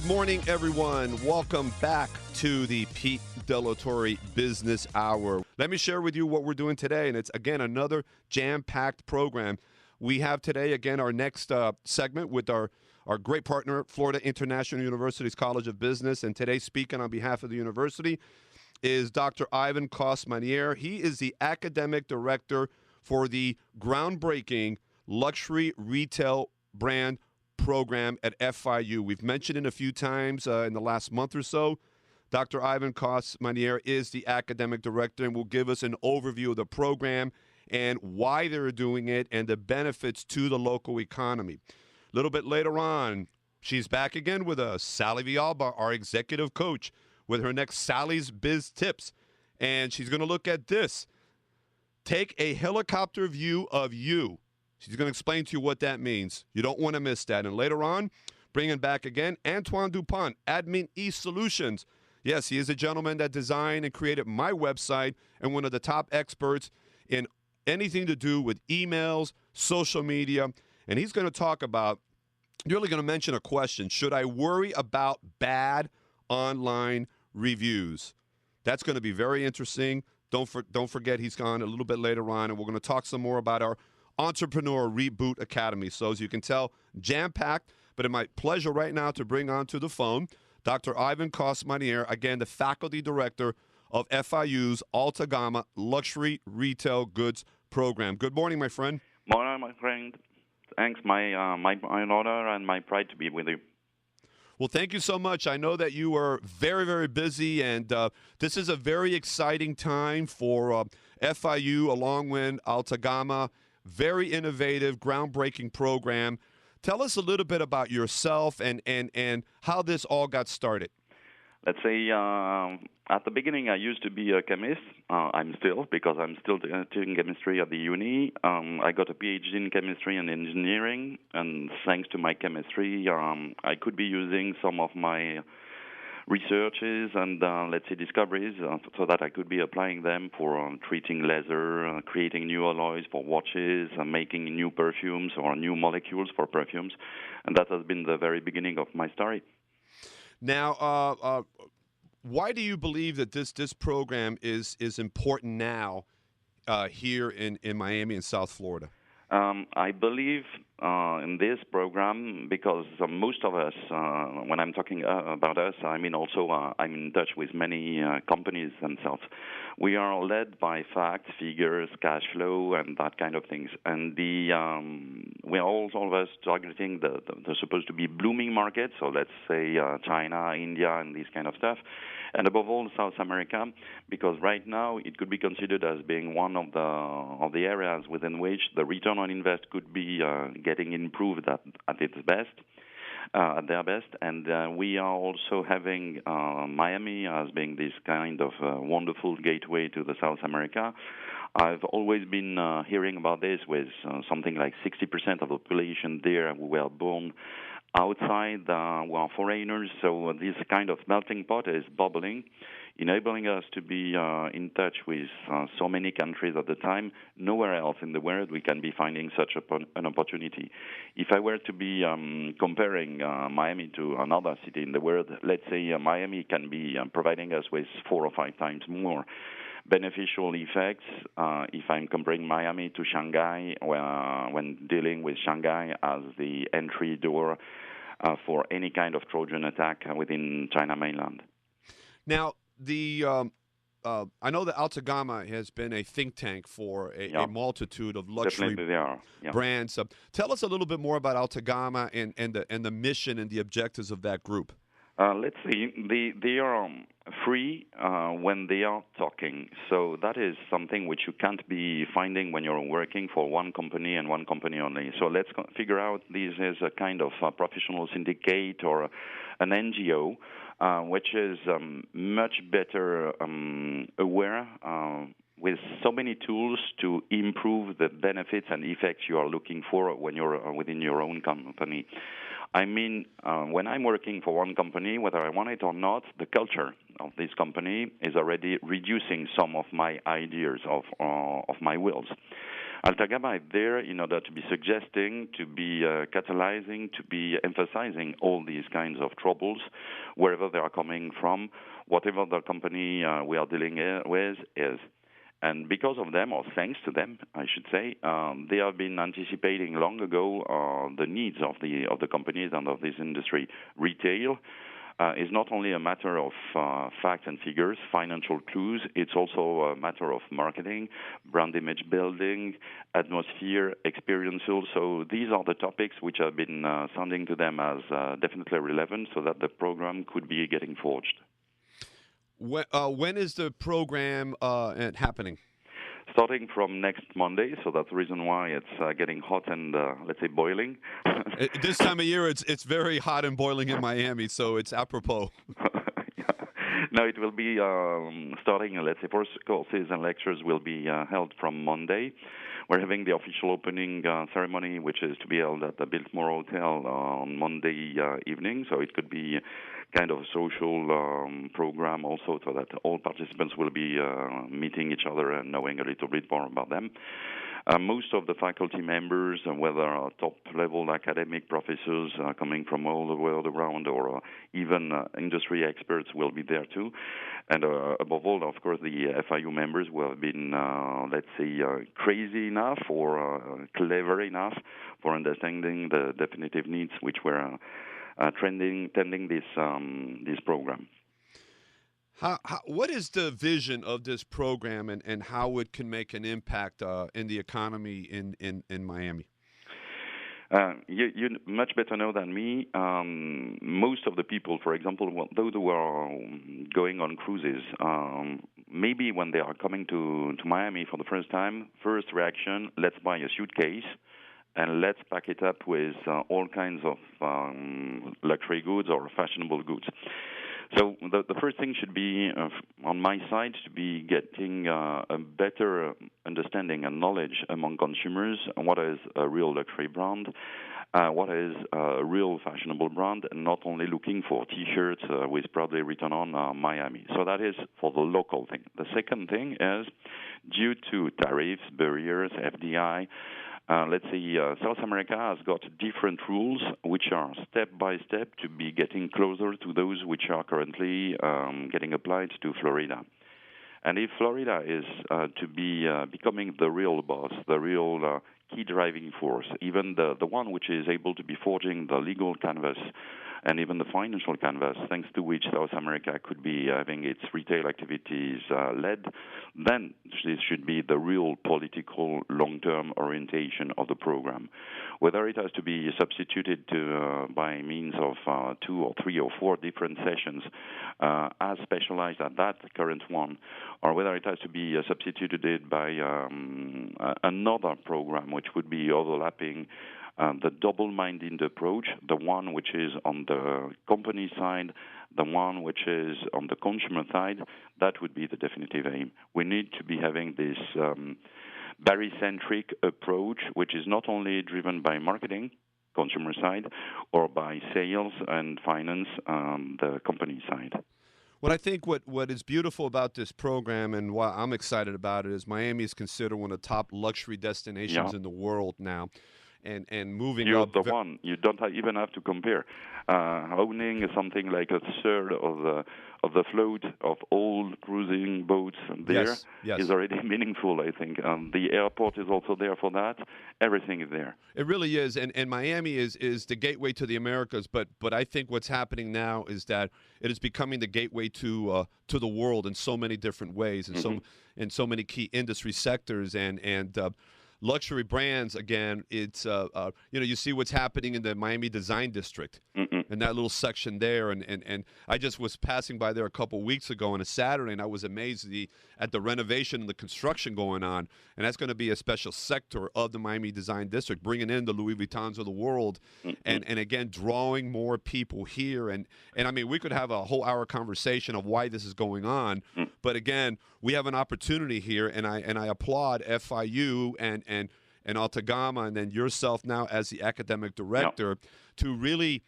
Good morning, everyone. Welcome back to the Pete Delatorre Business Hour. Let me share with you what we're doing today, and it's, again, another jam-packed program. We have today, again, our next segment with our great partner, Florida International University's College of Business, and today speaking on behalf of the university is Dr. Ivan Coste-Maniére. He is the academic director for the groundbreaking luxury retail brand program at FIU. We've mentioned it a few times in the last month or so. Dr. Ivan Coste-Maniére is the academic director and will give us an overview of the program and why they're doing it and the benefits to the local economy. A little bit later on, she's back again with us, Sally Villalba, our executive coach, with her next Sally's Biz Tips. And she's going to look at this. Take a helicopter view of you. She's going to explain to you what that means. You don't want to miss that. And later on, bringing back again Antoine Dupont, Admin eSolutions. Yes, he is a gentleman that designed and created my website and one of the top experts in anything to do with emails, social media. And he's going to talk about, really going to mention a question, should I worry about bad online reviews? That's going to be very interesting. Don't forget he's gone a little bit later on, and we're going to talk some more about our Entrepreneur Reboot Academy. So as you can tell, jam-packed, but it's my pleasure right now to bring onto the phone Dr. Ivan Coste-Maniére, again, the faculty director of FIU's Alta Gamma Luxury Retail Goods Program. Good morning, my friend. Morning, my friend. Thanks. My honor and my pride to be with you. Well, thank you so much. I know that you are very, very busy, and this is a very exciting time for FIU along with Alta Gamma. Very innovative, groundbreaking program. Tell us a little bit about yourself and how this all got started. Let's say at the beginning I used to be a chemist. I'm still, because I'm still doing chemistry at the uni. I got a PhD in chemistry and engineering, and thanks to my chemistry, I could be using some of my researches and, let's say, discoveries so that I could be applying them for treating leather, creating new alloys for watches, making new perfumes or new molecules for perfumes. And that has been the very beginning of my story. Now, why do you believe that this program is important now here in Miami and South Florida? I believe in this program because most of us, when I'm talking about us, I mean also I'm in touch with many companies themselves. We are led by facts, figures, cash flow, and that kind of things. And we are all of us targeting the supposed to be blooming markets, so let's say China, India, and this kind of stuff. And above all, South America, because right now it could be considered as being one of the areas within which the return on invest could be getting improved at its best, at their best. And we are also having Miami as being this kind of wonderful gateway to the South America. I've always been hearing about this with something like 60% of the population there who were born outside, we are foreigners, so this kind of melting pot is bubbling, enabling us to be in touch with so many countries at the time. Nowhere else in the world we can be finding such an opportunity. If I were to be comparing Miami to another city in the world, let's say Miami can be providing us with 4 or 5 times more beneficial effects if I'm comparing Miami to Shanghai, when dealing with Shanghai as the entry door for any kind of Trojan attack within China mainland. Now, I know that Alta Gamma has been a think tank for a multitude of luxury brands. Tell us a little bit more about Alta Gamma and the mission and the objectives of that group. Let's see. They are free when they are talking. So that is something which you can't be finding when you're working for one company and one company only. So let's figure out this is a kind of a professional syndicate or an NGO, which is much better aware with so many tools to improve the benefits and effects you are looking for when you're within your own company. I mean, when I'm working for one company, whether I want it or not, the culture of this company is already reducing some of my ideas of my wills. Alta Gamma is there in order to be suggesting, to be catalyzing, to be emphasizing all these kinds of troubles, wherever they are coming from, whatever the company we are dealing with is. And because of them, or thanks to them, I should say, they have been anticipating long ago the needs of the companies and of this industry. Retail is not only a matter of facts and figures, financial clues. It's also a matter of marketing, brand image building, atmosphere, experiential. So these are the topics which have been sounding to them as definitely relevant, so that the program could be getting forged. When is the program happening? Starting from next Monday, so that's the reason why it's getting hot and, let's say, boiling. This time of year, it's very hot and boiling in Miami, so it's apropos. Yeah. No, it will be starting, let's say, first courses and lectures will be held from Monday. We're having the official opening ceremony, which is to be held at the Biltmore Hotel on Monday evening, so it could be kind of a social program also, so that all participants will be meeting each other and knowing a little bit more about them. Most of the faculty members, whether top-level academic professors coming from all the world around, or even industry experts, will be there too. And above all, of course, the FIU members who have been, let's say, crazy enough or clever enough for understanding the definitive needs which were tending this program. What is the vision of this program, and how it can make an impact in the economy in Miami? You much better know than me. Most of the people, for example, those who are going on cruises, maybe when they are coming to Miami for the first time, first reaction, let's buy a suitcase and let's pack it up with all kinds of luxury goods or fashionable goods. So the first thing should be, on my side, to be getting a better understanding and knowledge among consumers on what is a real luxury brand, what is a real fashionable brand, and not only looking for T-shirts with proudly written on Miami. So that is for the local thing. The second thing is, due to tariffs, barriers, FDI, let's say South America has got different rules which are step by step to be getting closer to those which are currently getting applied to Florida. And if Florida is to be becoming the real boss, the real key driving force, even the one which is able to be forging the legal canvas and even the financial canvas, thanks to which South America could be having its retail activities led, then this should be the real political long-term orientation of the program. Whether it has to be substituted by means of 2 or 3 or 4 different sessions as specialized as that current one, or whether it has to be substituted by another program which would be overlapping the double-minded approach, the one which is on the company side, the one which is on the consumer side, that would be the definitive aim. We need to be having this barycentric approach, which is not only driven by marketing, consumer side, or by sales and finance, the company side. What I think what is beautiful about this program, and why I'm excited about it, is Miami is considered one of the top luxury destinations in the world now. And moving You're up. the one. You don't even have to compare. Owning something like a third of the float of all cruising boats there is already meaningful, I think. The airport is also there for that. Everything is there. It really is, and Miami is the gateway to the Americas. But I think what's happening now is that it is becoming the gateway to the world in so many different ways, and so many key industry sectors, and luxury brands. Again, it's you see what's happening in the Miami Design District. in that little section there. And I just was passing by there a couple weeks ago on a Saturday, and I was amazed at the renovation and the construction going on. And that's going to be a special sector of the Miami Design District, bringing in the Louis Vuittons of the world, and again, drawing more people here. And I mean, we could have a whole hour conversation of why this is going on. But again, we have an opportunity here, and I applaud FIU and Alta Gamma, and then yourself now as the academic director, to really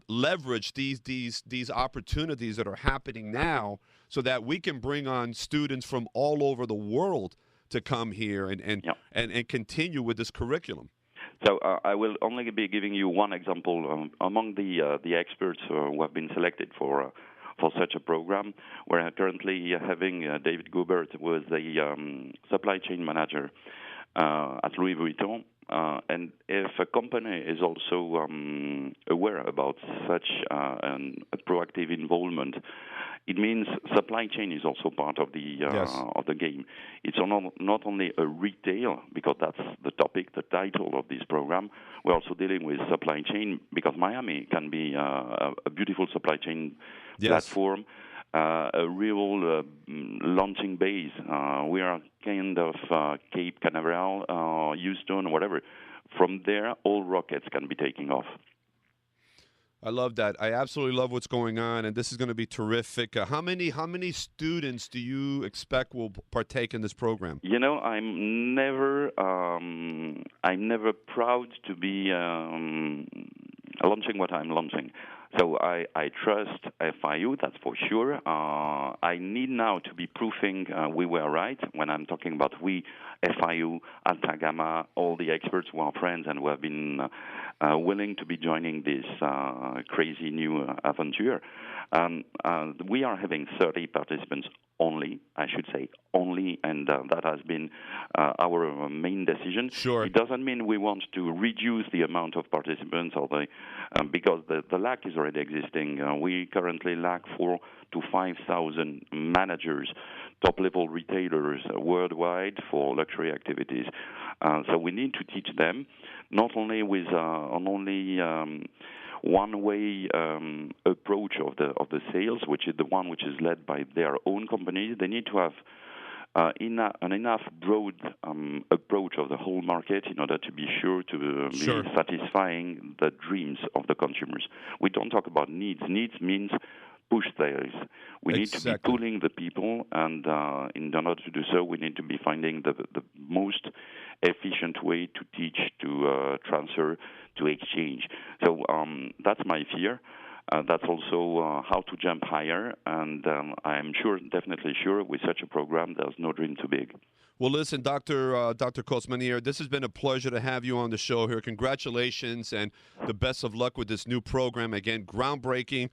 leverage these opportunities that are happening now, so that we can bring on students from all over the world to come here and continue with this curriculum. So I will only be giving you one example among the experts who have been selected for such a program. We're currently having David Goubert, who is the supply chain manager at Louis Vuitton. And if a company is also aware about such a proactive involvement, it means supply chain is also part of the game. It's not only a retail, because that's the topic, the title of this program. We're also dealing with supply chain, because Miami can be a beautiful supply chain platform, a real launching base. We are kind of Cape Canaveral, Houston, whatever. From there, all rockets can be taking off. I love that. I absolutely love what's going on, and this is going to be terrific. How many students do you expect will partake in this program? You know, I'm never proud to be launching what I'm launching. So I trust FIU, that's for sure. I need now to be proving we were right when I'm talking about we, FIU, Alta Gamma, all the experts who are friends and who have been willing to be joining this crazy new adventure. We are having 30 participants only, I should say only, and that has been our main decision. Sure. It doesn't mean we want to reduce the amount of participants, or because the lack is already existing. We currently lack 4,000 to 5,000 managers, top-level retailers worldwide for luxury activities. So we need to teach them, not only with one-way approach of the sales, which is the one which is led by their own companies. They need to have an enough broad approach of the whole market in order to be sure to be satisfying the dreams of the consumers. We don't talk about needs. Needs means push sales. We need to be pulling the people, and in order to do so, we need to be finding the most efficient way to teach, to transfer, to exchange. So that's my fear. That's also how to jump higher, and I'm definitely sure, with such a program, there's no dream too big. Well, listen, Dr. Coste-Maniére, this has been a pleasure to have you on the show here. Congratulations, and the best of luck with this new program. Again, groundbreaking.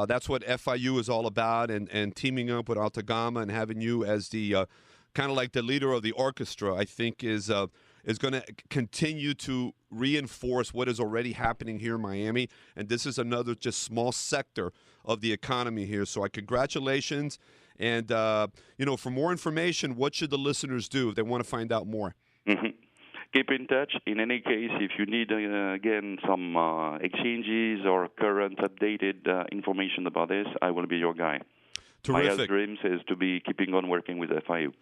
That's what FIU is all about, and teaming up with Alta Gamma and having you as the kind of like the leader of the orchestra, I think is going to continue to reinforce what is already happening here in Miami. And this is another just small sector of the economy here. So congratulations. And, for more information, what should the listeners do if they want to find out more? Mm-hmm. Keep in touch. In any case, if you need, again, some exchanges or current updated information about this, I will be your guy. Terrific. My dreams is to be keeping on working with FIU.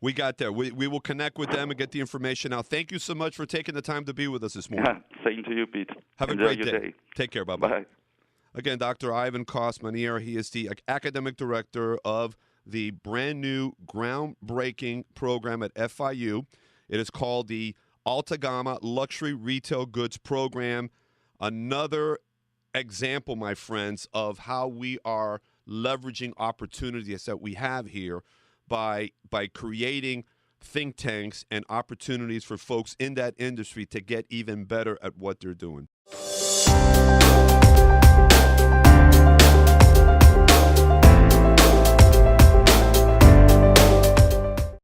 We got there. We will connect with them and get the information out. Thank you so much for taking the time to be with us this morning. Same to you, Pete. Have Enjoy a great day. Take care. Bye-bye. Bye. Again, Dr. Ivan Coste-Maniére. He is the academic director of the brand new groundbreaking program at FIU. It is called the Alta Gamma Luxury Retail Goods Program. Another example, my friends, of how we are leveraging opportunities that we have here by creating think tanks and opportunities for folks in that industry to get even better at what they're doing.